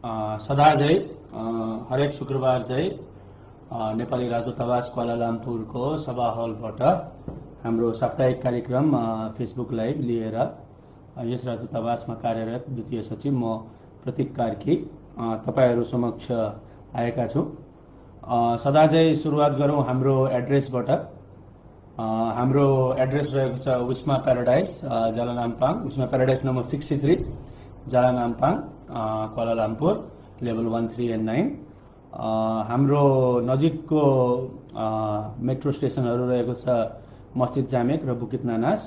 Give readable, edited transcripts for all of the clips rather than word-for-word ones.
सदा झै हरेक शुक्रबार चाहिँ नेपाली राजदूतावास क्वालालम्पुरको सभा हलबाट हाम्रो साप्ताहिक कार्यक्रम फेसबुक लाइभ लिएर यस राजदूतावासमा कार्यरत द्वितीय सचिव म प्रतीक कार्की तपाईहरु समक्ष आएका छु। सदा झै सुरुवात गरौँ हाम्रो एड्रेसबाट। हाम्रो एड्रेस रहेको छ Wisma Paradise Jalan Ampang, Wisma Paradise number 63 Jalan Ampang Kuala Lumpur level 1, 3 and 9। हाम्रो नजिकको मेट्रो स्टेसनहरू रहेको छ मस्जिद जामेक र बुकित नानास।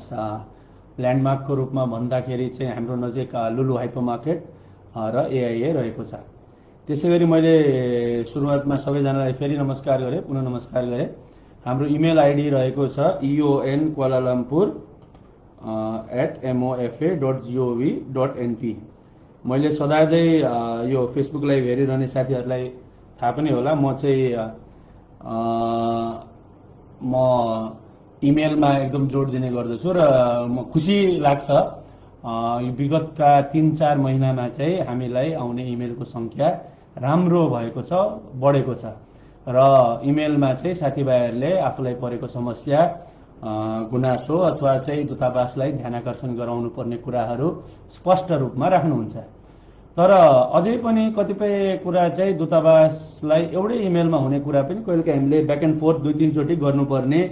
ल्यान्डमार्कको रूपमा भन्दाखेरि चाहिँ हाम्रो नजिक लुलु हाइपर मार्केट र एआईए रहेको छ। त्यसैगरी मैले सुरुवातमा सबैजनालाई फेरि नमस्कार गरे, पुनः नमस्कार गरे। हाम्रो इमेल आइडी रहेको छ eonkualalumpur@mofa.gov.np। मैले सदा चाहिँ यो फेसबुक लाइभ हेरिरहने साथीहरूलाई थाहा पनि होला, म इमेलमा एकदम जोड दिने गर्दछु र म खुसी लाग्छ विगतका 3-4 महिनामा चाहिँ हामीलाई आउने इमेलको संख्या राम्रो भएको छ, बढेको छ र इमेलमा चाहिँ साथीभाइहरूले आफूलाई परेको समस्या, गुनासो अथवा चाहिँ दूतावासलाई ध्यानाकर्षण गराउनु पर्ने कुराहरू स्पष्ट रूपमा राख्नुहुन्छ। तर अझै पनि कतिपय कुरा चाहिँ दूतावासलाई एउटै इमेलमा हुने कुरा पनि कहिलेकाहीँ हामीले ब्याक एन्ड फोर्थ 2-3 चोटि गर्नुपर्ने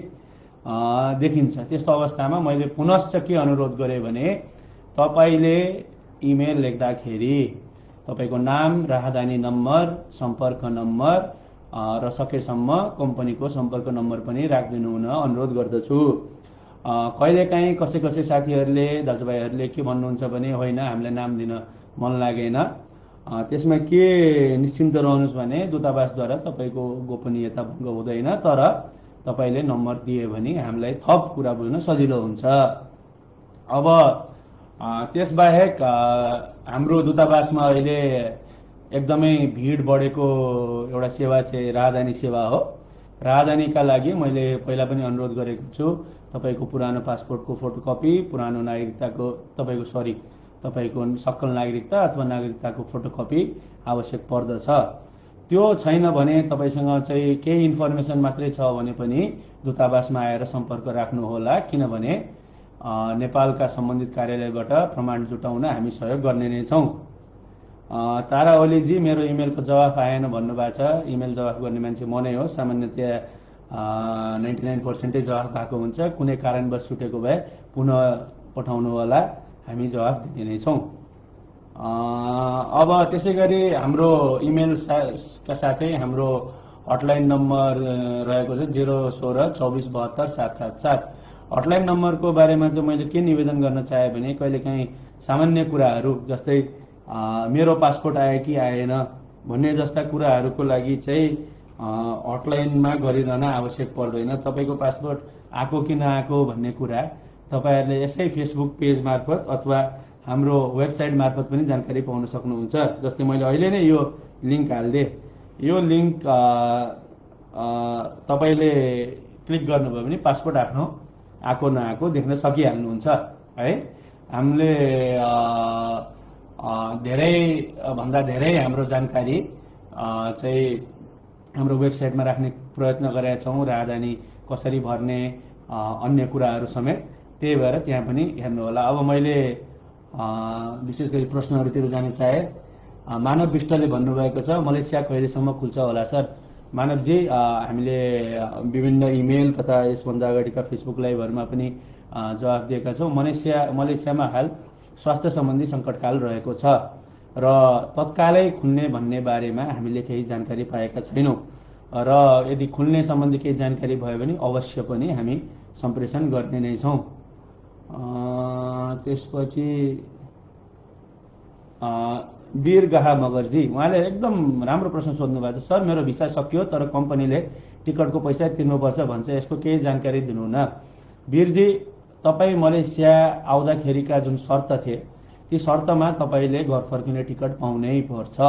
देखिन्छ। त्यस्तो अवस्थामा मैले पुनश्च के अनुरोध गरेँ भने तपाईले इमेल लेख्दाखेरि तपाईको नाम, राहदानी नम्बर, सम्पर्क नम्बर र सकेसम्म कम्पनीको सम्पर्क नम्बर पनि राखिदिनु हुन अनुरोध गर्दछु। कहिलेकाहीँ कसै साथीहरूले, दाजुभाइहरूले के भन्नुहुन्छ भने होइन हामीलाई नाम दिन मन लागेन। त्यसमा के निश्चिन्त रहनुहोस् भने दूतावासद्वारा तपाईको गोपनीयता भङ्ग हुँदैन, तर तपाईले नम्बर दिए भने हामीलाई थप कुरा बुझ्न सजिलो हुन्छ। अब त्यसबाहेक हाम्रो दूतावासमा अहिले एकदमै भिड बढेको एउटा सेवा चाहिँ राहदानी सेवा हो। राहदानीका लागि मैले पहिला पनि अनुरोध गरेको छु, तपाईको पुरानो पासपोर्टको फोटोकपी, पुरानो नागरिकताको तपाईको सक्कल नागरिकता अथवा नागरिकताको फोटोकपी आवश्यक पर्दछ। त्यो छैन भने तपाईसँग चाहिँ केही इन्फर्मेसन मात्रै छ भने पनि दूतावासमा आएर सम्पर्क राख्नु होला, किनभने नेपालका सम्बन्धित कार्यालयबाट प्रमाण जुटाउन हामी सहयोग गर्ने नै छौं। तारा ओलीजी मेरो इमेलको जवाफ आएन भन्नुभएको छ। इमेल जवाफ गर्ने मान्छे म नै हो। सामान्यतया 99% जवाफ भएको हुन्छ। कुनै कारणवश छुटेको भए पुनः पठाउनु होला, हामी जवाफ दिने नै छौं। अब त्यसैगरी हाम्रो इमेल का साथै हाम्रो हटलाइन नम्बर रहेको छ 016-2472-777। हटलाइन नम्बरको बारेमा चाहिँ मैले के निवेदन गर्न चाहे भने कहिलेकाहीँ सामान्य कुराहरू जस्तै मेरो पासपोर्ट आयो कि आएन भन्ने जस्ता कुराहरूको लागि चाहिँ हटलाइनमा गरिरहन आवश्यक पर्दैन। तपाईको पासपोर्ट आको कि नआको भन्ने कुरा तपाईहरुले यसै फेसबुक पेज मार्फत अथवा हाम्रो वेबसाइट मार्फत पनि जानकारी पाउन सक्नुहुन्छ। जस्तै मैले अहिले नै यो लिंक हाल्दिए, यो लिंक तपाईले क्लिक गर्नुभयो भने पासपोर्ट आफ्नो आको नआको देख्न सकिहाल्नुहुन्छ है। हामीले धेरै भन्दा धेरै हाम्रो जानकारी चाहिँ हाम्रो वेबसाइटमा राख्ने प्रयत्न गरेका छौं, राहदानी कसरी भर्ने अन्य कुराहरू समेत। त्यही भएर त्यहाँ पनि हेर्नु होला। अब मैले विशेष गरी प्रश्नहरुतिर जान चाहे। मानव विष्टले भन्नुभएको छ मलेसिया कहिलेसम्म खुल्छ होला सर? मानवजी, हामीले विभिन्न इमेल तथा यसभन्दा अगाडिका फेसबुक लाइभहरुमा पनि जवाफ दिएका छौं। मलेसियामा हाल स्वास्थ्य सम्बन्धी संकटकाल रहेको छ र तत्कालै खुल्ने भन्ने बारेमा हामीले केही जानकारी पाएका छैनौं र यदि खुल्ने सम्बन्धी केही जानकारी भयो भने अवश्य पनि हामी सम्प्रेषण गर्ने नै छौं। त्यसपछि वीरगाह मगरजी, उहाँले एकदम राम्रो प्रश्न सोध्नु भएको छ। सर, मेरो भिसा सकियो तर कम्पनीले टिकटको पैसा तिर्नुपर्छ भन्छ, यसको केही जानकारी दिनुहुन। वीरजी, तपाई मलेसिया आउँदाखेरिका जुन शर्त थिए ती शर्तमा तपाईले घर फर्किने टिकट पाउनै पर्छ।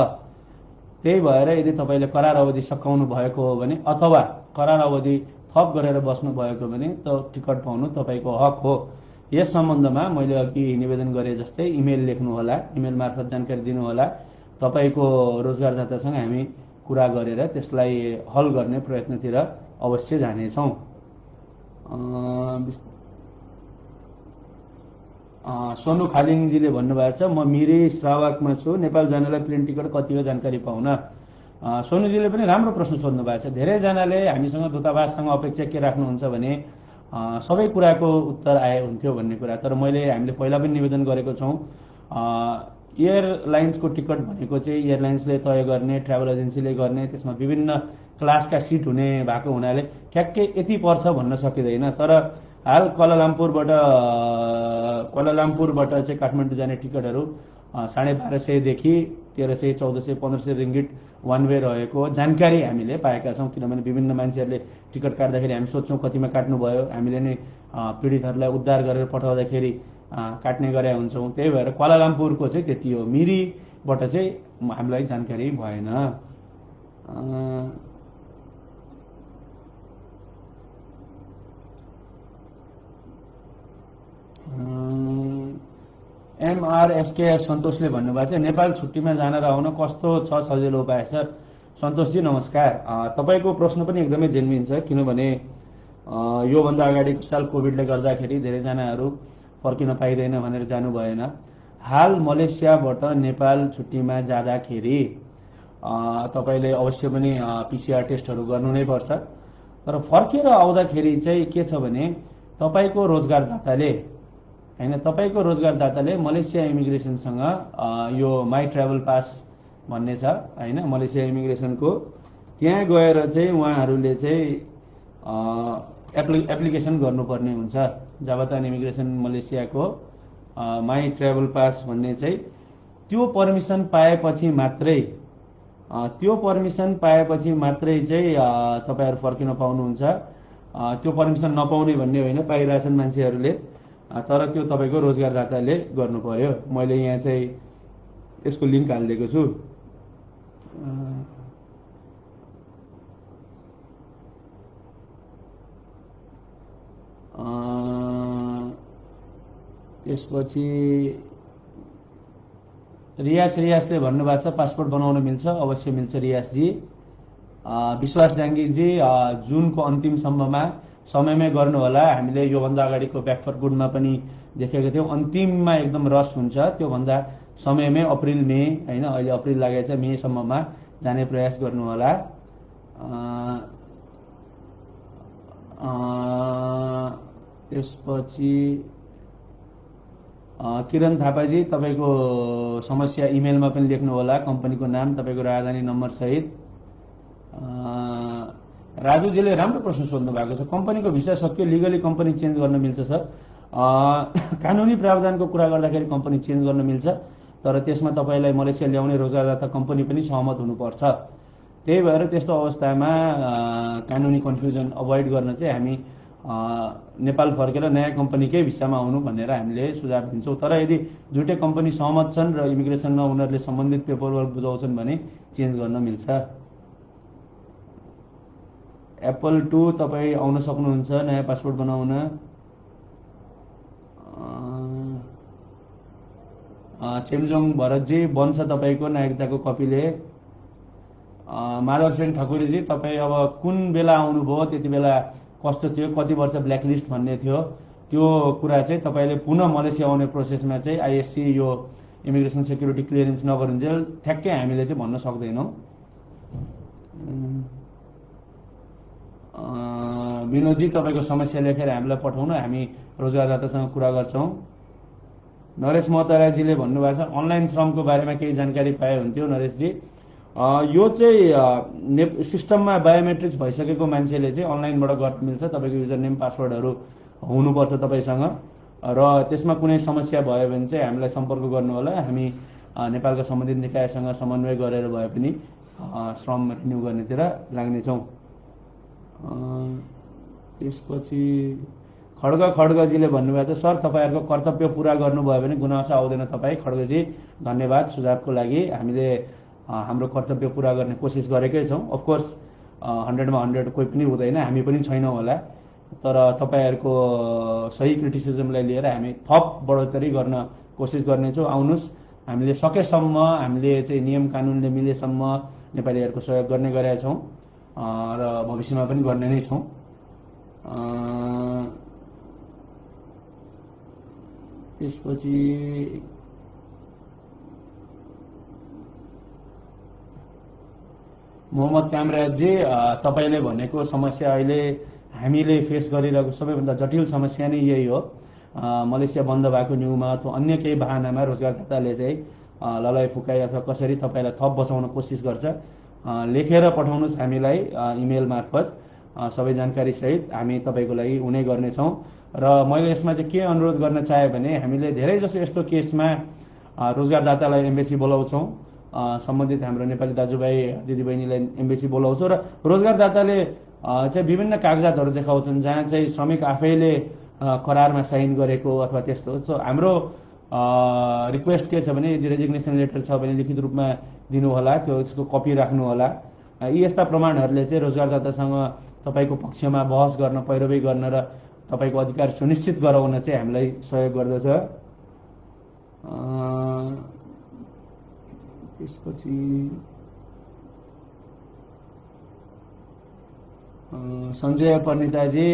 त्यही भएर यदि तपाईले करार अवधि सकाउनु भएको हो भने अथवा करार अवधि थप गरेर बस्नु भएको भने त टिकट पाउनु तपाईको हक हो। यस सम्बन्धमा मैले अघि निवेदन गरे जस्तै इमेल लेख्नु होला, इमेल मार्फत जानकारी दिनु होला। तपाईँको रोजगारदातासँग हामी कुरा गरेर त्यसलाई हल गर्ने प्रयत्नतिर अवश्य जानेछौँ। सोनु खालिङजीले भन्नुभएको छ, म मिरी श्रावकमा छु, नेपाल जानलाई प्लेन टिकट कति हो जानकारी पाउन। सोनुजीले पनि राम्रो प्रश्न सोध्नु भएको छ। धेरैजनाले हामीसँग दूतावाससँग अपेक्षा के राख्नुहुन्छ भने सबै कुराको उत्तर आए हुन्थ्यो भन्ने कुरा। तर हामीले पहिला पनि निवेदन गरेको छौँ, एयरलाइन्सको टिकट भनेको चाहिँ एयरलाइन्सले तय गर्ने, ट्राभल एजेन्सीले गर्ने, त्यसमा विभिन्न क्लासका सिट हुने भएको हुनाले ठ्याक्कै यति पर्छ भन्न सकिँदैन। तर हाल क्वालालम्पुरबाट चाहिँ काठमाडौँ जाने टिकटहरू 1250 देखि 1300, 1400, 1500 रिङ्गिट वान वे रहेको जानकारी हामीले पाएका छौँ। किनभने विभिन्न मान्छेहरूले टिकट काट्दाखेरि हामी सोध्छौँ कतिमा काट्नुभयो, हामीले नै पीडितहरूलाई उद्धार गरेर पठाउँदाखेरि काट्ने गरे हुन्छौँ। त्यही भएर क्वालालम्पुरको चाहिँ त्यति हो, मिरीबाट चाहिँ हामीलाई जानकारी भएन। MRSK सन्तोषले भन्नुभएको छ, नेपाल छुट्टीमा जान र आउन कस्तो छ सजिलो उपाय सर? सन्तोषजी नमस्कार। तपाईँको प्रश्न पनि एकदमै जेन्युन छ। किनभने योभन्दा अगाडिको साल कोभिडले गर्दाखेरि धेरैजनाहरू फर्किन पाइँदैन भनेर जानु भएन। हाल मलेसियाबाट नेपाल छुट्टीमा जाँदाखेरि तपाईँले अवश्य पनि PCR टेस्टहरू गर्नु नै पर्छ। तर फर्केर आउँदाखेरि चाहिँ के छ भने तपाईँको रोजगारदाताले मलेसिया इमिग्रेसनसँग यो माई ट्राभल पास भन्ने छ हैन, मलेसिया इमिग्रेसनको त्यहाँ गएर चाहिँ उहाँहरूले चाहिँ एप्लिकेसन गर्नुपर्ने हुन्छ। जाबातान इमिग्रेसन मलेसियाको माई ट्राभल पास भन्ने चाहिँ त्यो पर्मिसन पाएपछि मात्रै चाहिँ तपाईँहरू फर्किन पाउनुहुन्छ। त्यो पर्मिसन नपाउने भन्ने होइन, पाइरहेछन् मान्छेहरूले। तर त्यो तपाईँको रोजगारदाताले गर्नु पर्यो। मैले यहाँ चाहिँ यसको लिङ्क हालिदिएको छु। त्यसपछि रियासले भन्नुभएको छ पासपोर्ट बनाउन मिल्छ? अवश्य मिल्छ रियासजी। विश्वास डाङ्गीजी जुनको अन्तिमसम्ममा समयमै गर्नु होला। हामीले योभन्दा अगाडिको ब्याक फर गुडमा पनि देखेको थियौँ, अन्तिममा एकदम रस हुन्छ। त्योभन्दा समयमै अप्रिल मे होइन, अहिले अप्रिल लागेको छ, मेसम्ममा जाने प्रयास गर्नु होला। त्यसपछि किरण थापाजी तपाईँको समस्या इमेलमा पनि लेख्नु होला, कम्पनीको नाम, तपाईँको राजधानी नम्बर सहित। राजुजीले राम्रो प्रश्न सोध्नु भएको छ। कम्पनीको भिसा सकियो, लिगली कम्पनी चेन्ज गर्न मिल्छ सर? कानुनी प्रावधानको कुरा गर्दाखेरि कम्पनी चेन्ज गर्न मिल्छ, तर त्यसमा तपाईँलाई मलेसिया ल्याउने रोजगारदाता कम्पनी पनि सहमत हुनुपर्छ। त्यही भएर त्यस्तो अवस्थामा कानुनी कन्फ्युजन अभोइड गर्न चाहिँ हामी नेपाल फर्केर नयाँ कम्पनीकै भिसामा आउनु भनेर हामीले सुझाव दिन्छौँ। तर यदि दुईटै कम्पनी सहमत छन् र इमिग्रेसनमा उनीहरूले सम्बन्धित पेपरवर्क बुझाउँछन् भने चेन्ज गर्न मिल्छ। एप्पल 2 तपाईँ आउन सक्नुहुन्छ नयाँ पासपोर्ट बनाउन। चेम्जोङ भरतजी बन्छ तपाईँको नागरिकताको कपीले। माधव सेन ठकुरीजी तपाईँ अब कुन बेला आउनुभयो, त्यति बेला कस्तो थियो, कति वर्ष ब्ल्याकलिस्ट भन्ने थियो, त्यो कुरा चाहिँ तपाईँले पुनः मलेसिया आउने प्रोसेसमा चाहिँ आइएससी यो इमिग्रेसन सेक्युरिटी क्लियरेन्स नगरुन्जेल ठ्याक्कै हामीले चाहिँ भन्न सक्दैनौँ। विनोदजी तपाईँको समस्या लेखेर हामीलाई पठाउन, हामी रोजगारदातासँग कुरा गर्छौँ। नरेश महताराजीले भन्नुभएको छ अनलाइन श्रमको बारेमा केही जानकारी पाए हुन्थ्यो नरेशजी। यो चाहिँ सिस्टममा बायोमेट्रिक्स भइसकेको मान्छेले चाहिँ अनलाइनबाट गर्न मिल्छ। तपाईँको युजर नेम पासवर्डहरू हुनुपर्छ तपाईँसँग, र त्यसमा कुनै समस्या भयो भने चाहिँ हामीलाई सम्पर्क गर्नु होला। हामी नेपालका सम्बन्धित निकायसँग समन्वय गरेर भए पनि श्रम रिन्यू गर्नेतिर लाग्नेछौँ। त्यसपछि खड्गजीले भन्नुभएको छ सर तपाईँहरूको कर्तव्य पुरा गर्नुभयो भने गुनासो आउँदैन। तपाईँ खड्गजी धन्यवाद सुझावको लागि। हामीले हाम्रो कर्तव्य पुरा गर्ने कोसिस गरेकै छौँ। अफकोर्स 100मा 100 कोही पनि हुँदैन, हामी पनि छैनौँ होला। तर तपाईँहरूको सही क्रिटिसिजमलाई लिएर हामी थप बढोत्तरी गर्न कोसिस गर्नेछौँ। आउनुहोस्, हामीले सकेसम्म हामीले चाहिँ नियम कानुनले मिलेसम्म नेपालीहरूको सहयोग गर्ने गरेका छौँ र भविष्यमा पनि गर्ने नै छौँ। त्यसपछि मोहम्मद कामराजजी, तपाईँले भनेको समस्या अहिले हामीले फेस गरिरहेको सबैभन्दा जटिल समस्या नै यही हो। मलेसिया बन्द भएको न्युमा अथवा अन्य केही बहानामा रोजगारदाताले चाहिँ ललाइ फुकाई अथवा कसरी तपाईँलाई थप बचाउन कोसिस गर्छ। लेखेर पठाउनुहोस् हामीलाई इमेल मार्फत सबै जानकारी सहित, हामी तपाईँको लागि हुने गर्नेछौँ। र मैले यसमा चाहिँ के अनुरोध गर्न चाहेँ भने हामीले धेरै जसो यस्तो केसमा रोजगारदातालाई एम्बेसी बोलाउँछौँ, सम्बन्धित हाम्रो नेपाली दाजुभाइ दिदीबहिनीलाई एम्बेसी बोलाउँछौँ र रोजगारदाताले चाहिँ विभिन्न कागजातहरू देखाउँछन् जहाँ चाहिँ श्रमिक आफैले करारमा साइन गरेको अथवा त्यस्तो। सो हाम्रो रिक्वेस्ट के छ भने यदि रेजिग्नेसन लेटर छ भने लिखित रूपमा दिनुहोला, त्यसको कपी राख्नुहोला। यी यस्ता प्रमाणहरूले चाहिँ रोजगारदातासँग तपाईँको पक्षमा बहस गर्न, पैरवी गर्न र तपाईँको अधिकार सुनिश्चित गराउन चाहिँ हामीलाई सहयोग गर्दछ। त्यसपछि सञ्जय परिताजी,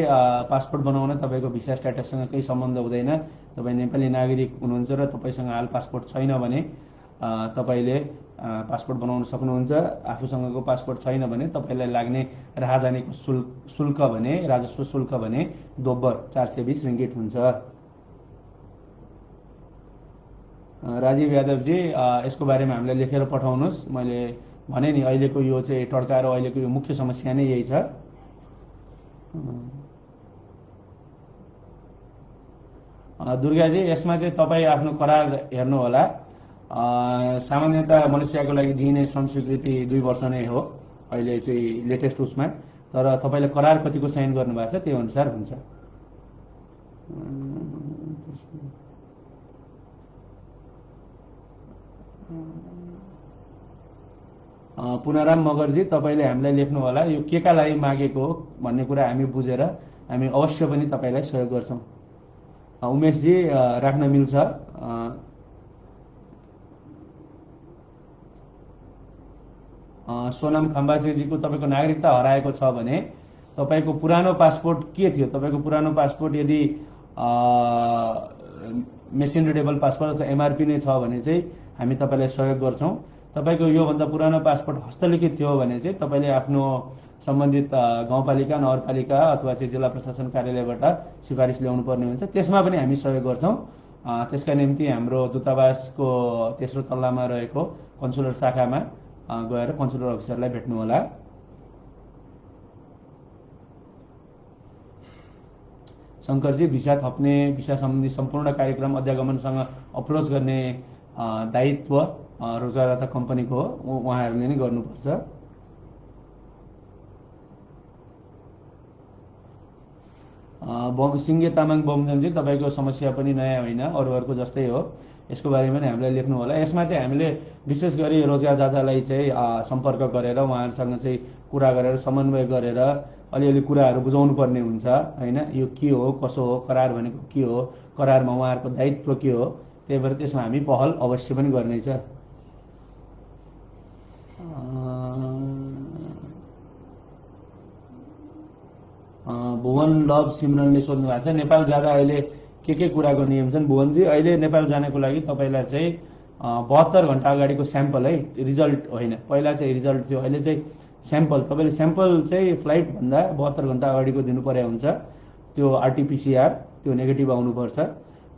पासपोर्ट बनाउन तपाईँको भिसा स्ट्याटससँग केही सम्बन्ध हुँदैन। तपाईँ नेपाली नागरिक हुनुहुन्छ र तपाईँसँग हाल पासपोर्ट छैन भने तपाईँले पासपोर्ट बनाउन सक्नुहुन्छ। आफूसँगको पासपोर्ट छैन भने तपाईँलाई लाग्ने राहदानीको शुल्क भने, राजस्व शुल्क भने दोब्बर 420 रिङ्गिट हुन्छ। राजीव यादवजी, यसको बारेमा हामीलाई लेखेर पठाउनुहोस्। मैले भने नि अहिलेको यो चाहिँ टड्का र अहिलेको यो मुख्य समस्या नै यही छ। दुर्गाजी, यसमा चाहिँ तपाईँ आफ्नो करार हेर्नुहोला। सामान्यतः मलेसियाको लागि दिइने श्रम स्वीकृति 2 वर्ष नै हो अहिले चाहिँ लेटेस्ट उसमा, तर तपाईँले करार कतिको साइन गर्नुभएको छ त्यो अनुसार हुन्छ। पुनाराम मगरजी, तपाईँले हामीलाई लेख्नु होला यो के का लागि मागेको हो भन्ने कुरा हामी बुझेर हामी अवश्य पनि तपाईँलाई सहयोग गर्छौँ। उमेशजी, राख्न मिल्छ। सोनाम खम्बाचेजीको तपाईँको नागरिकता हराएको छ भने तपाईँको पुरानो पासपोर्ट के थियो, तपाईँको पुरानो पासपोर्ट यदि मेसिन रिडेबल पासपोर्ट अथवा एमआरपी नै छ भने चाहिँ हामी तपाईँलाई सहयोग गर्छौँ। तपाईँको योभन्दा पुरानो पासपोर्ट हस्तलिखित थियो भने चाहिँ तपाईँले आफ्नो सम्बन्धित गाउँपालिका, नगरपालिका अथवा चाहिँ जिल्ला प्रशासन कार्यालयबाट सिफारिस ल्याउनु पर्ने हुन्छ। त्यसमा पनि हामी सहयोग गर्छौँ। त्यसका निम्ति हाम्रो दूतावासको तेस्रो तल्लामा रहेको कन्सुलर शाखामा गएर कन्सुलर अफिसरलाई भेट्नुहोला। शङ्करजी, भिसा थप्ने, भिसा सम्बन्धी सम्पूर्ण कार्यक्रम अध्यागमनसँग अप्रोच गर्ने दायित्व रोजगारदाता कम्पनीको हो, उहाँहरूले नै गर्नुपर्छ। सिङ्गे तामाङ बमजनजी, तपाईँको समस्या पनि नयाँ होइन, अरूहरूको जस्तै हो। यसको बारेमा नै हामीलाई लेख्नु होला। यसमा चाहिँ हामीले विशेष गरी रोजगारदातालाई चाहिँ सम्पर्क गरेर उहाँहरूसँग चाहिँ कुरा गरेर समन्वय गरेर अलिअलि कुराहरू बुझाउनु पर्ने हुन्छ होइन। यो के हो, कसो हो, करार भनेको के हो, करारमा उहाँहरूको दायित्व के हो, त्यही भएर त्यसमा हामी पहल अवश्य पनि गर्नेछ। भुवन लभ सिमरनले सोध्नु भएको छ नेपाल जाँदा अहिले के कुराको नियम छन्। भुवनजी, अहिले नेपाल जानको लागि तपाईँलाई चाहिँ 72 घण्टा अगाडिको स्याम्पल है, रिजल्ट होइन। पहिला चाहिँ रिजल्ट थियो, अहिले चाहिँ स्याम्पल। तपाईँले स्याम्पल चाहिँ फ्लाइटभन्दा 72 घण्टा अगाडिको दिनु पर्या हुन्छ। त्यो आरटिपिसिआर त्यो नेगेटिभ आउनुपर्छ।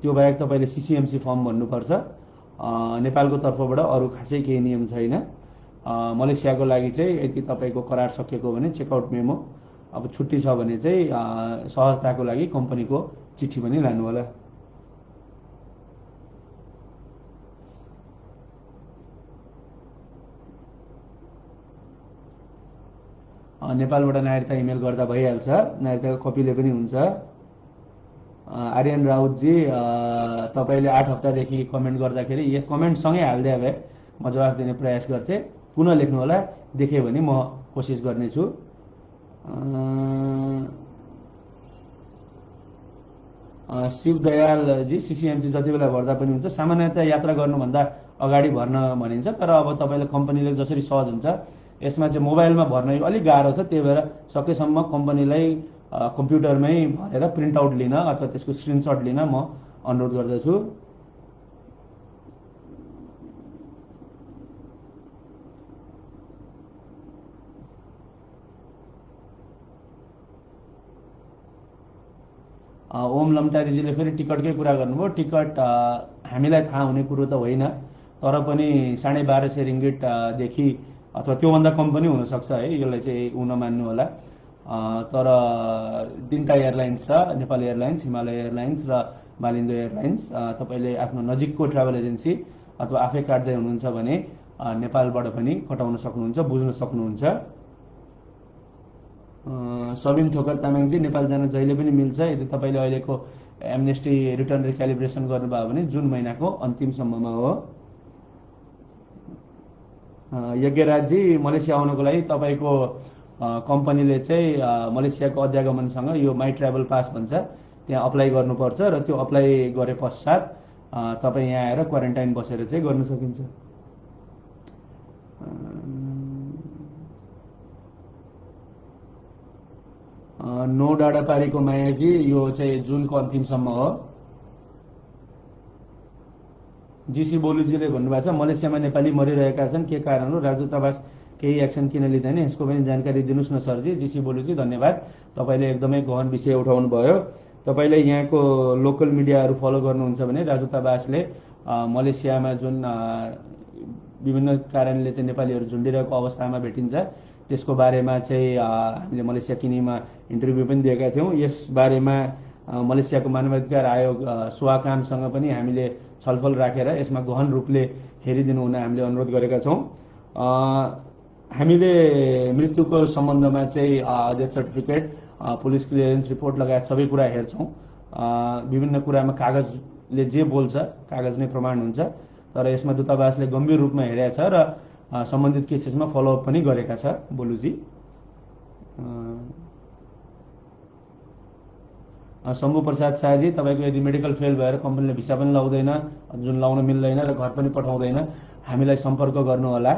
त्यो बाहेक तपाईँले सिसिएमसी फर्म भन्नुपर्छ। नेपालको तर्फबाट अरू खासै केही नियम छैन। मलेसियाको लागि चाहिँ यदि तपाईँको करार सकिएको भने चेकआउट मेमो, अब छुट्टी छ भने चाहिँ सहजताको लागि कम्पनीको चिठी पनि लानु होला। नेपालबाट नागरिकता इमेल गर्दा भइहाल्छ, नागरिकताको कपीले पनि हुन्छ। आर्यन राउतजी, तपाईँले 8 हप्तादेखि कमेन्ट गर्दाखेरि यो कमेन्टसँगै हालिदिए भए म जवाफ दिने प्रयास गर्थेँ। पुनः लेख्नु होला, देखेँ भने म कोसिस गर्नेछु। शिवदयालजी, सिसिएमसी जति बेला भर्दा पनि हुन्छ। सामान्यतया यात्रा गर्नुभन्दा अगाडि भर्न भनिन्छ। तर अब तपाईँले कम्पनीले जसरी सहज हुन्छ यसमा चाहिँ मोबाइलमा भर्न अलिक गाह्रो छ। त्यही भएर सकेसम्म कम्पनीलाई कम्प्युटरमै भरेर प्रिन्ट आउट लिन अथवा त्यसको स्क्रिनसट लिन म अनुरोध गर्दछु। ओम लम्टारीजीले फेरि टिकटकै कुरा गर्नुभयो। टिकट हामीलाई थाहा हुने कुरो त होइन, तर पनि 1250 रिङ्गिटदेखि अथवा त्योभन्दा कम पनि हुनसक्छ है, यसलाई चाहिँ ऊ नमान्नु होला। तर 3टा एयरलाइन्स छ, नेपाल एयरलाइन्स, हिमालय एयरलाइन्स र मालिन्दो एयरलाइन्स। तपाईँले आफ्नो नजिकको ट्राभल एजेन्सी अथवा आफै काट्दै हुनुहुन्छ भने नेपालबाट पनि कटाउन सक्नुहुन्छ, बुझ्न सक्नुहुन्छ। सबिन ठोकर तामाङजी, नेपाल जान जहिले पनि मिल्छ यदि तपाईँले अहिलेको एमनेस्टी रिटर्न रिक्यालिब्रेसन गर्नुभयो भने जुन महिनाको अन्तिमसम्ममा हो। यज्ञराजजी, मलेसिया आउनको लागि तपाईँको कम्पनीले चाहिँ मलेसियाको अध्यागमनसँग यो माई ट्राभल पास भन्छ त्यहाँ अप्लाई गर्नुपर्छ र त्यो अप्लाई गरे पश्चात तपाईँ यहाँ आएर क्वारेन्टाइन बसेर चाहिँ गर्न सकिन्छ। नो डाँडापारीको मायाजी, यो चाहिँ जुनको अन्तिमसम्म हो। जीसी बोलुजीले भन्नुभएको छ मलेसियामा नेपाली मरिरहेका छन्, के कारण हो, राजदूतावास केही एक्सन किन लिँदैन, यसको पनि जानकारी दिनुहोस् न सरजी। जीसी बोलुजी धन्यवाद, तपाईँले एकदमै गहन विषय उठाउनु भयो। तपाईँले यहाँको लोकल मिडियाहरू फलो गर्नुहुन्छ भने राजदूतावासले मलेसियामा जुन विभिन्न कारणले चाहिँ नेपालीहरू झुन्डिरहेको अवस्थामा भेटिन्छ त्यसको बारेमा चाहिँ हामीले मलेसिया किनीमा इन्टरभ्यू पनि दिएका थियौँ। यस बारेमा मलेसियाको मानवाधिकार आयोग स्वाकामसँग पनि हामीले छलफल राखेर यसमा गहन रूपले हेरिदिनु हुन हामीले अनुरोध गरेका छौँ। हामीले मृत्युको सम्बन्धमा चाहिँ death certificate, police clearance report लगायत सबै कुरा हेर्छौँ। विभिन्न कुरामा कागजले जे बोल्छ कागज नै प्रमाण हुन्छ, तर यसमा दूतावासले गम्भीर रूपमा हेरेका छ र सम्बन्धित केसेसमा फलोअप पनि गरेका छ। बोलुजी, शम्भु प्रसाद शाहजी, तपाईँको यदि मेडिकल फेल भएर कम्पनीले भिसा पनि लाउँदैन, जुन लाउन मिल्दैन र घर पनि पठाउँदैन, हामीलाई सम्पर्क गर्नुहोला।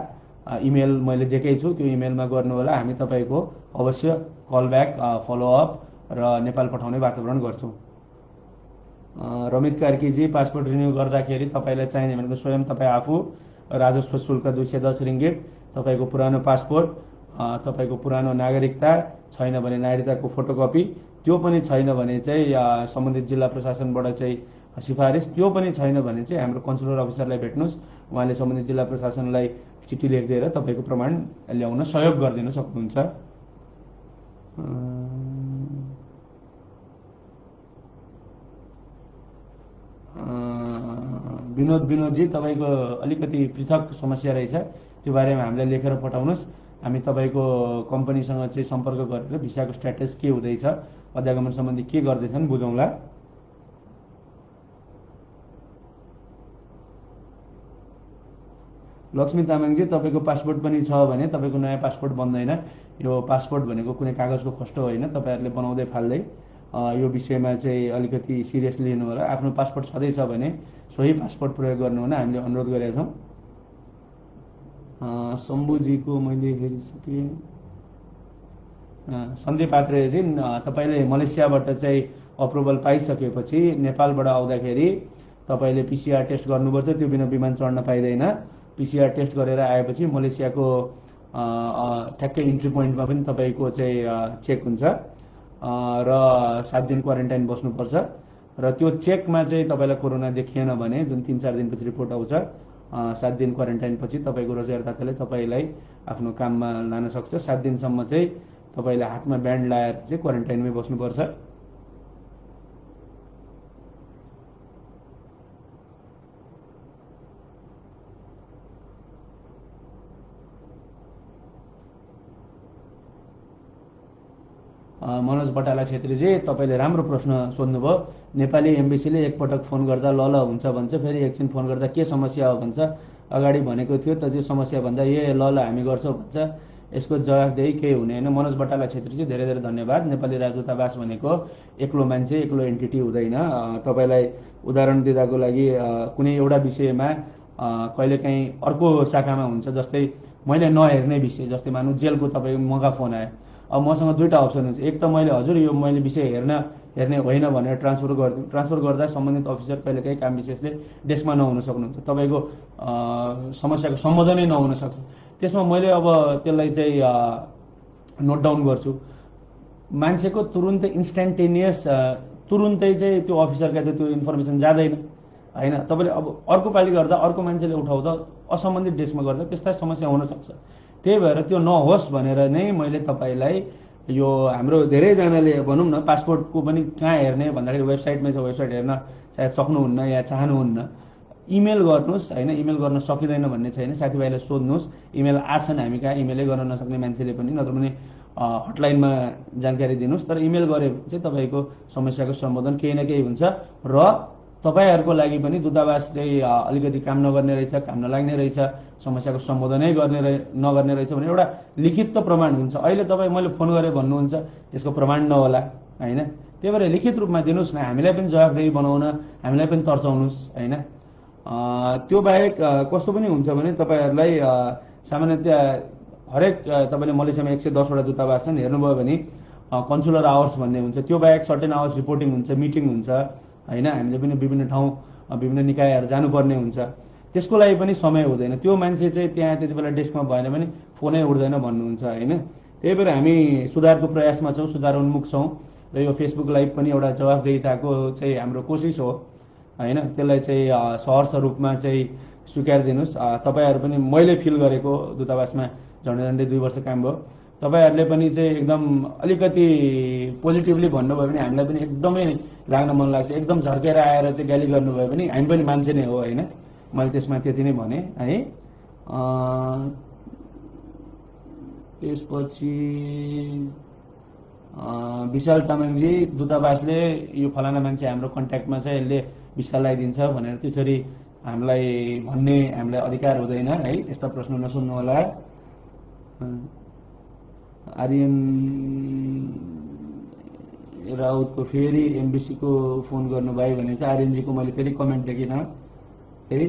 इमेल मैले दिएकै छु, त्यो इमेलमा गर्नुहोला। हामी तपाईँको अवश्य कल ब्याक, फलोअप र नेपाल पठाउने वातावरण गर्छौँ। रमित कार्कीजी, पासपोर्ट रिन्यू गर्दाखेरि तपाईँलाई चाहिने भनेको स्वयं तपाईँ आफू, राजस्व शुल्क 210 रिङ्गिट, तपाईँको पुरानो पासपोर्ट, तपाईँको पुरानो नागरिकता छैन भने नागरिकताको फोटोकपी, त्यो पनि छैन भने चाहिँ सम्बन्धित जिल्ला प्रशासनबाट चाहिँ सिफारिस, त्यो पनि छैन भने चाहिँ हाम्रो कन्सुलर अफिसरलाई भेट्नुहोस्। उहाँले सम्बन्धित जिल्ला प्रशासनलाई चिठी लेखिदिएर तपाईँको प्रमाण ल्याउन सहयोग गरिदिन सक्नुहुन्छ। विनोदजी, तपाईँको अलिकति पृथक समस्या रहेछ, त्यो बारेमा हामीलाई लेखेर पठाउनुहोस्। हामी तपाईँको कम्पनीसँग चाहिँ सम्पर्क गरेर भिसाको स्ट्याटस के हुँदैछ, अध्यागमन सम्बन्धी के गर्दैछन् बुझौँला। लक्ष्मी तामाङजी, तपाईँको पासपोर्ट पनि छ भने तपाईँको नयाँ पासपोर्ट बन्दैन। यो पासपोर्ट भनेको कुनै कागजको खोस्टो होइन, तपाईँहरूले बनाउँदै फाल्दै यो विषयमा चाहिँ अलिकति सिरियसली लिनु होला। आफ्नो पासपोर्ट छँदैछ भने सोही पासपोर्ट प्रयोग गर्नु हुन हामीले अनुरोध गरेका छौँ। शम्भुजीको मैले हेरिसकेँ। सन्दीप पात्रेजी, तपाईँले मलेसियाबाट चाहिँ अप्रुभल पाइसकेपछि नेपालबाट आउँदाखेरि तपाईँले पिसिआर टेस्ट गर्नुपर्छ, त्यो बिना विमान चढ्न पाइँदैन। पिसिआर टेस्ट गरेर आएपछि मलेसियाको ठ्याक्कै इन्ट्री पोइन्टमा पनि तपाईँको चाहिँ चेक हुन्छ र 7 दिन क्वारेन्टाइन बस्नुपर्छ। र त्यो चेकमा चाहिँ तपाईँलाई कोरोना देखिएन भने जुन 3-4 दिनपछि रिपोर्ट आउँछ, 7 दिन क्वारेन्टाइन पछि तपाईँको रोजगारदाताले तपाईँलाई आफ्नो काममा लान सक्छ। 7 दिनसम्म चाहिँ तपाईँले हातमा ब्यान्ड लाएर चाहिँ क्वारेन्टाइनमै बस्नुपर्छ। मनोज बटाला छेत्रीजी, तपाईँले राम्रो प्रश्न सोध्नुभयो। नेपाली एम्बेसीले एकपटक फोन गर्दा ल ल हुन्छ भन्छ, फेरि एकछिन फोन गर्दा के समस्या हो भन्छ, अगाडि भनेको थियो त त्यो समस्या भन्दा ल ल हामी गर्छौँ भन्छ, यसको जवाफदेही केही हुने होइन। मनोज बटाला छेत्रीजी, धेरै धेरै धन्यवाद। नेपाली राजदूतावास भनेको एक्लो मान्छे, एक्लो एन्टिटी हुँदैन। तपाईँलाई उदाहरण दिँदाको लागि कुनै एउटा विषयमा कहिलेकाहीँ अर्को शाखामा हुन्छ, जस्तै मैले नहेर्ने विषय, जस्तै मानौँ जेलको तपाईँको मगा फोन आयो। अब मसँग दुईवटा अप्सन हुन्छ, एक त मैले हजुर यो मैले विषय हेर्ने होइन भनेर ट्रान्सफर गर्दा सम्बन्धित अफिसर कहिलेकाहीँ काम विशेषले डेस्कमा नहुन सक्नुहुन्छ, तपाईँको समस्याको सम्बोधनै नहुन सक्छ। त्यसमा मैले अब त्यसलाई चाहिँ नोट डाउन गर्छु। मान्छेको तुरुन्तै इन्स्ट्यान्टेनियस तुरुन्तै चाहिँ त्यो अफिसरका त्यो इन्फर्मेसन जाँदैन होइन। तपाईँले अब अर्को पालि गर्दा अर्को मान्छेले उठाउँदा असम्बन्धित डेस्कमा गर्दा त्यस्ता समस्या हुनसक्छ। त्यही भएर त्यो नहोस् भनेर नै मैले तपाईँलाई यो हाम्रो धेरैजनाले भनौँ न पासपोर्टको पनि कहाँ हेर्ने भन्दाखेरि वेबसाइटमै छ, वेबसाइट हेर्न सायद सक्नुहुन्न या चाहनुहुन्न, इमेल गर्नुहोस् होइन। इमेल गर्न सकिँदैन भन्ने छैन, साथीभाइलाई सोध्नुहोस्, इमेल आछन् हामी कहाँ, इमेलै गर्न नसक्ने मान्छेले पनि, नत्र भने हटलाइनमा जानकारी दिनुहोस्। तर इमेल गऱ्यो भने चाहिँ तपाईँको समस्याको सम्बोधन केही न केही हुन्छ र तपाईँहरूको लागि पनि दूतावास चाहिँ अलिकति काम नगर्ने रहेछ, काम नलाग्ने रहेछ, समस्याको सम्बोधनै नगर्ने रहेछ भने एउटा लिखित त प्रमाण हुन्छ। अहिले तपाईँ मैले फोन गरेँ भन्नुहुन्छ, त्यसको प्रमाण नहोला होइन। त्यही भएर लिखित रूपमा दिनुहोस् न, हामीलाई पनि जवाफदेही बनाउन, हामीलाई पनि तर्साउनुहोस् होइन। त्यो बाहेक कस्तो पनि हुन्छ भने तपाईँहरूलाई सामान्यतया हरेक तपाईँले मलेसियामा 110वटा दूतावास छन्, हेर्नुभयो भने कन्सुलर आवर्स भन्ने हुन्छ, त्यो बाहेक सर्टेन आवर्स रिपोर्टिङ हुन्छ, मिटिङ हुन्छ होइन। हामीले पनि विभिन्न ठाउँ विभिन्न निकायहरू जानुपर्ने हुन्छ, त्यसको लागि पनि समय हुँदैन। त्यो मान्छे चाहिँ त्यहाँ त्यति बेला डेस्कमा भएन भने फोनै उठ्दैन भन्नुहुन्छ होइन। त्यही भएर हामी सुधारको प्रयासमा छौँ, सुधारोन्मुख छौँ र यो फेसबुक लाइभ पनि एउटा जवाफदेहिताको चाहिँ हाम्रो कोसिस हो होइन। त्यसलाई चाहिँ सहर्ष रूपमा चाहिँ स्वीकार दिनुहोस्। तपाईँहरू पनि मैले फिल गरेको दूतावासमा झन्डै 2 वर्ष काम भयो, तपाईँहरूले पनि चाहिँ एकदम अलिकति पोजिटिभली भन्नुभयो भने हामीलाई पनि एकदमै लाग्न मन लाग्छ। एकदम झर्केर आएर चाहिँ गाली गर्नुभयो भने हामी पनि मान्छे नै हो होइन। मैले त्यसमा त्यति नै भने है। त्यसपछि विशाल तामाङजी, दूतावासले यो फलाना मान्छे हाम्रो कन्ट्याक्टमा छ, यसले विशाललाई दिन्छ भनेर त्यसरी हामीलाई भन्ने हामीलाई अधिकार हुँदैन है। त्यस्ता प्रश्न नसुन्नु होला। आर्यन राउतको फेरि एमबिसीको फोन गर्नुभयो भने चाहिँ आर्यनजीको मैले फेरि कमेन्ट देखिनँ है।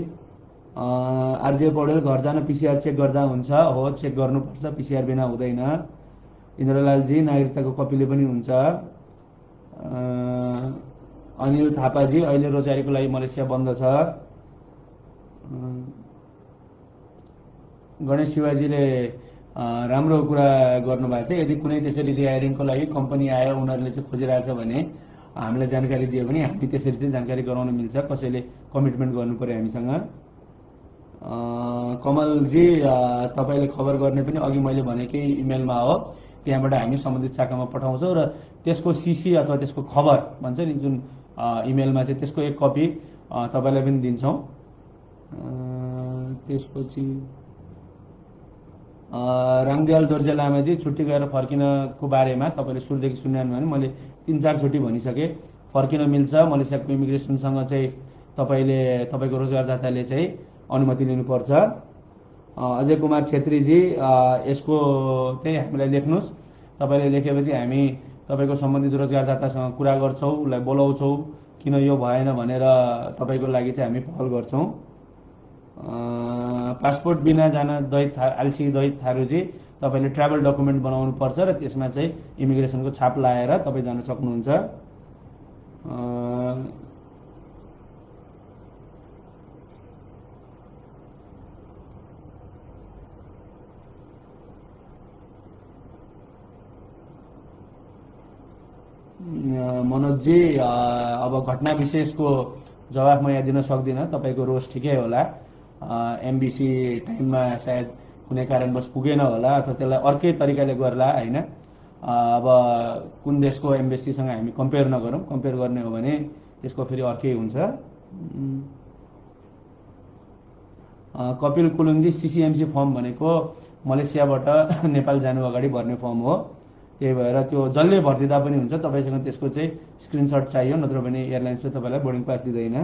आरजे पौडेल, घर जान पिसिआर चेक गर्दा हुन्छ? हो, चेक गर्नुपर्छ, पिसिआर बिना हुँदैन। इन्द्रलालजी, नागरिकताको कपीले पनि हुन्छ। अनिल थापाजी, अहिले रोजगारीको लागि मलेसिया बन्द छ। गणेश शिवाजीले राम्रो कुरा गर्नुभएको छ। यदि कुनै त्यसरी रिहायरिङको लागि कम्पनी आयो, उनीहरूले चाहिँ खोजिरहेछ भने हामीलाई जानकारी दियो भने हामी त्यसरी चाहिँ जानकारी गराउन मिल्छ। कसैले कमिटमेन्ट गर्नु पर्यो हामीसँग। कमलजी, तपाईँले खबर गर्ने पनि अघि मैले भनेकै इमेलमा हो, त्यहाँबाट हामी सम्बन्धित शाखामा पठाउँछौँ र त्यसको सिसी अथवा त्यसको खबर भन्छ नि जुन इमेलमा चाहिँ, त्यसको एक कपी तपाईँलाई पनि दिन्छौँ। त्यसपछि राङदेल दोर्जे लामाजी, छुट्टी गएर फर्किनको बारेमा तपाईँले सुरुदेखि सुन्नुभयो भने मैले 3-4 चोटि भनिसकेँ। फर्किन मिल्छ, मलेसियाको इमिग्रेसनसँग चाहिँ तपाईँको रोजगारदाताले चाहिँ अनुमति लिनुपर्छ। अजय कुमार छेत्रीजी, यसको चाहिँ हामीलाई लेख्नुहोस्, तपाईँले लेखेपछि हामी तपाईँको सम्बन्धित रोजगारदातासँग कुरा गर्छौँ, उसलाई बोलाउँछौँ, किन यो भएन भनेर तपाईँको लागि चाहिँ हामी पहल गर्छौँ। पासपोर्ट बिना जान आलसी दहित थारूजी, तपाईँले ट्राभल डकुमेन्ट बनाउनु पर्छ र त्यसमा चाहिँ इमिग्रेसनको छाप लाएर तपाईँ जान सक्नुहुन्छ। मनोजजी, अब घटना विशेषको जवाफ म यहाँ दिन सक्दिनँ, तपाईँको रोष ठिकै होला। एमबिसी टाइममा सायद कुनै कारणवश पुगेन होला अथवा त्यसलाई अर्कै तरिकाले गर्ला होइन। अब कुन देशको एम्बेसीसँग हामी कम्पेयर नगरौँ, कम्पेयर गर्ने हो भने त्यसको फेरि अर्कै हुन्छ। कपिल कुलुङजी, सिसिएमसी फर्म भनेको मलेसियाबाट नेपाल जानु अगाडि भर्ने फर्म हो, त्यही भएर त्यो जसले भरिदिँदा पनि हुन्छ। तपाईँसँग त्यसको चाहिँ स्क्रिनसट चाहियो, नत्र भने एयरलाइन्सले तपाईँलाई बोर्डिङ पास दिँदैन।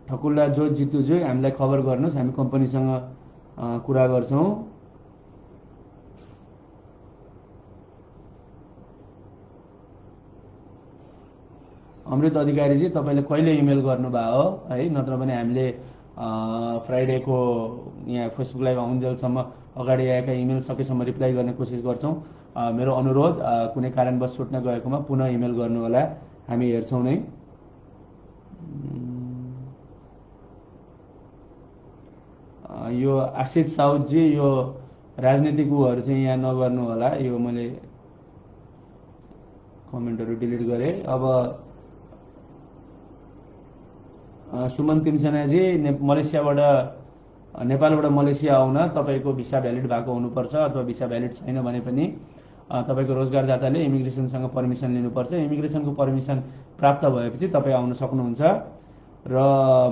ठकुल्ला जो जितुज्यू, हामीलाई खबर गर्नुहोस्, हामी कम्पनीसँग कुरा गर्छौँ। अमृत अधिकारीजी तपाईँले कहिले इमेल गर्नुभयो है, नत्र भने हामीले फ्राइडेको यहाँ फेसबुक लाइभ आउन्जेलसम्म अगाडि आएका इमेल सकेसम्म रिप्लाई गर्ने कोसिस गर्छौँ। मेरो अनुरोध, कुनै कारणवश छुट्न गएकोमा पुनः इमेल गर्नु होला, हामी हेर्छौँ नै। यो आशिष साउदजी, यो राजनीतिक उहरू चाहिँ यहाँ नगर्नु होला, यो मैले कमेन्टहरू डिलिट गरेँ। अब सुमन तिमसेनाजी, मलेसियाबाट नेपालबाट मलेसिया आउन तपाईँको भिसा भ्यालिड भएको हुनुपर्छ, अथवा भिसा भ्यालिड छैन भने पनि तपाईँको रोजगारदाताले इमिग्रेसनसँग पर्मिसन लिनुपर्छ। इमिग्रेसनको पर्मिसन प्राप्त भएपछि तपाईँ आउन सक्नुहुन्छ। र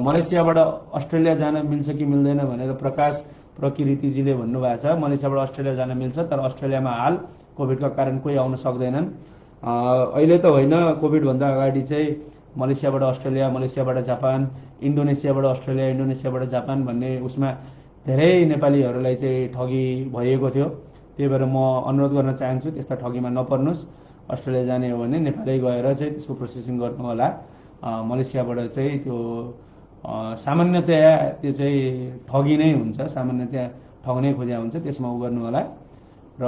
मलेसियाबाट अस्ट्रेलिया जान मिल्छ कि मिल्दैन भनेर प्रकाश प्रकृतिजीले भन्नुभएको छ। मलेसियाबाट अस्ट्रेलिया जान मिल्छ, तर अस्ट्रेलियामा हाल कोभिडका कारण कोही आउन सक्दैनन्। अहिले त होइन, कोभिडभन्दा अगाडि चाहिँ मलेसियाबाट अस्ट्रेलिया, मलेसियाबाट जापान, इन्डोनेसियाबाट अस्ट्रेलिया, इन्डोनेसियाबाट जापान भन्ने उसमा धेरै नेपालीहरूलाई चाहिँ ठगी भएको थियो। त्यही भएर म अनुरोध गर्न चाहन्छु, त्यस्ता ठगीमा नपर्नुहोस्। अस्ट्रेलिया जाने हो भने नेपालै गएर चाहिँ त्यसको प्रोसेसिङ गर्नु होला। मलेसियाबाट चाहिँ त्यो सामान्यतया त्यो चाहिँ ठगी नै हुन्छ, सामान्यतया ठग्नै खोज्या हुन्छ, त्यसमा उ गर्नु होला। र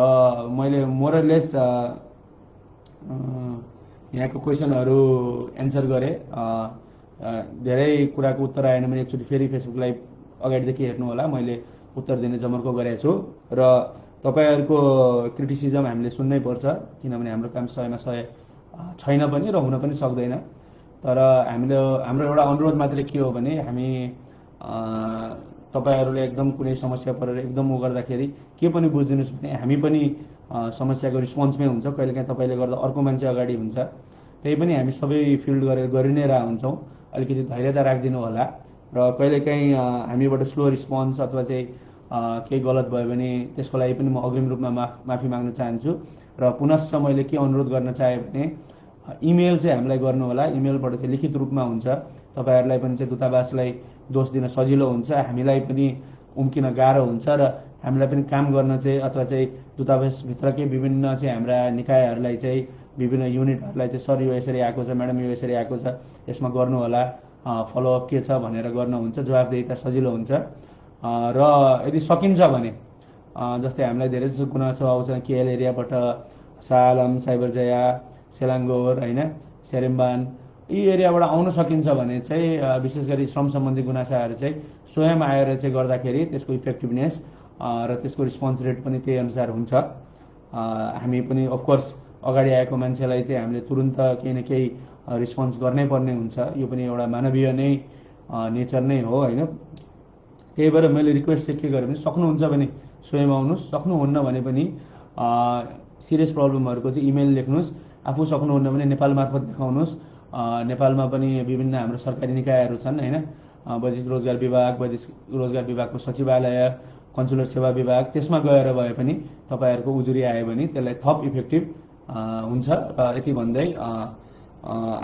मैले मोरलेस यहाँको क्वेसनहरू एन्सर गरेँ। धेरै कुराको उत्तर आएन भने एकचोटि फेरि फेसबुक लाइभ अगाडिदेखि हेर्नु होला, मैले उत्तर दिने जमर्को गरेको छु। र तपाईँहरूको क्रिटिसिजम हामीले सुन्नै पर्छ, किनभने हाम्रो काम 100मा 100 छैन पनि र हुन पनि सक्दैन। तर हाम्रो एउटा अनुरोध मात्रै के हो भने, हामी तपाईँहरूले एकदम कुनै समस्या परेर एकदम उ गर्दाखेरि के पनि बुझिदिनुहोस् भने हामी पनि समस्याको रिस्पोन्समै हुन्छ। कहिलेकाहीँ तपाईँले गर्दा अर्को मान्छे अगाडि हुन्छ, त्यही पनि हामी सबै फिल्ड गरि नै रहेका हुन्छौँ। अलिकति धैर्यता राखिदिनु होला। र कहिलेकाहीँ हामीबाट स्लो रिस्पोन्स अथवा चाहिँ केही गलत भयो भने त्यसको लागि पनि म अग्रिम रूपमा माफी माग्न चाहन्छु। र पुनश्च मैले के अनुरोध गर्न चाहेँ भने, इमेल चाहिँ हामीलाई गर्नु होला। इमेलबाट चाहिँ लिखित रूपमा हुन्छ, तपाईँहरूलाई पनि चाहिँ दूतावासलाई दोष दिन सजिलो हुन्छ, हामीलाई पनि उम्किन गाह्रो हुन्छ, र हामीलाई पनि काम गर्न चाहिँ अथवा चाहिँ दूतावासभित्रकै विभिन्न चाहिँ हाम्रा निकायहरूलाई चाहिँ विभिन्न युनिटहरूलाई चाहिँ सर यो यसरी आएको छ, म्याडम यो यसरी आएको छ, यसमा गर्नु होला, फलोअप के छ भनेर गर्नुहुन्छ, जवाफदेहिता सजिलो हुन्छ। र यदि सकिन्छ भने जस्तै हामीलाई धेरै जसो गुनासो आउँछ केएल एरियाबाट, सालम, साइबरजया, सेलाङ्गोर होइन, सेरेम्बान, यी एरियाबाट आउन सकिन्छ भने चाहिँ विशेष गरी श्रम सम्बन्धी गुनासाहरू चाहिँ स्वयं आएर चाहिँ गर्दाखेरि त्यसको इफेक्टिभनेस र त्यसको रिस्पोन्स रेट पनि त्यही अनुसार हुन्छ। हामी पनि अफकोर्स अगाडि आएको मान्छेलाई चाहिँ हामीले तुरुन्त केही न केही रिस्पोन्स गर्नै पर्ने हुन्छ, यो पनि एउटा मानवीय नै नेचर नै हो होइन। त्यही भएर मैले रिक्वेस्ट चाहिँ के गरेँ भने, सक्नुहुन्छ भने स्वयं आउनुहोस्, सक्नुहुन्न भने पनि सिरियस प्रब्लमहरूको चाहिँ इमेल लेख्नुहोस्। आफू सक्नुहुन्न भने नेपाल मार्फत देखाउनुहोस्। नेपालमा पनि विभिन्न हाम्रो सरकारी निकायहरू छन् होइन, वैदेशिक रोजगार विभाग, वैदेशिक रोजगार विभागको सचिवालय, कन्सुलर सेवा विभाग, त्यसमा गएर भए पनि तपाईँहरूको उजुरी आयो भने त्यसलाई थप इफेक्टिभ हुन्छ। र यति भन्दै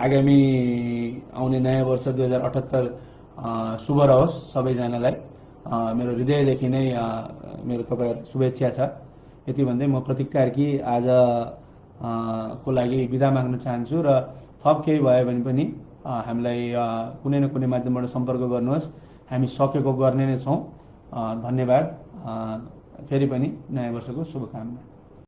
आगामी आउने नयाँ वर्ष 2078 शुभ रहोस् सबैजनालाई। मेरो हृदयदेखि नै मेरो तपाईँहरू शुभेच्छा छ। यति भन्दै म प्रतीक कार्की आज को लागि बिदा माग्न चाहन्छु। र थप केही भयो भने पनि हामीलाई कुनै न कुनै माध्यमबाट सम्पर्क गर्नुहोस्, हामी सकेको गर्ने नै छौँ। धन्यवाद। फेरि पनि नयाँ वर्षको शुभकामना।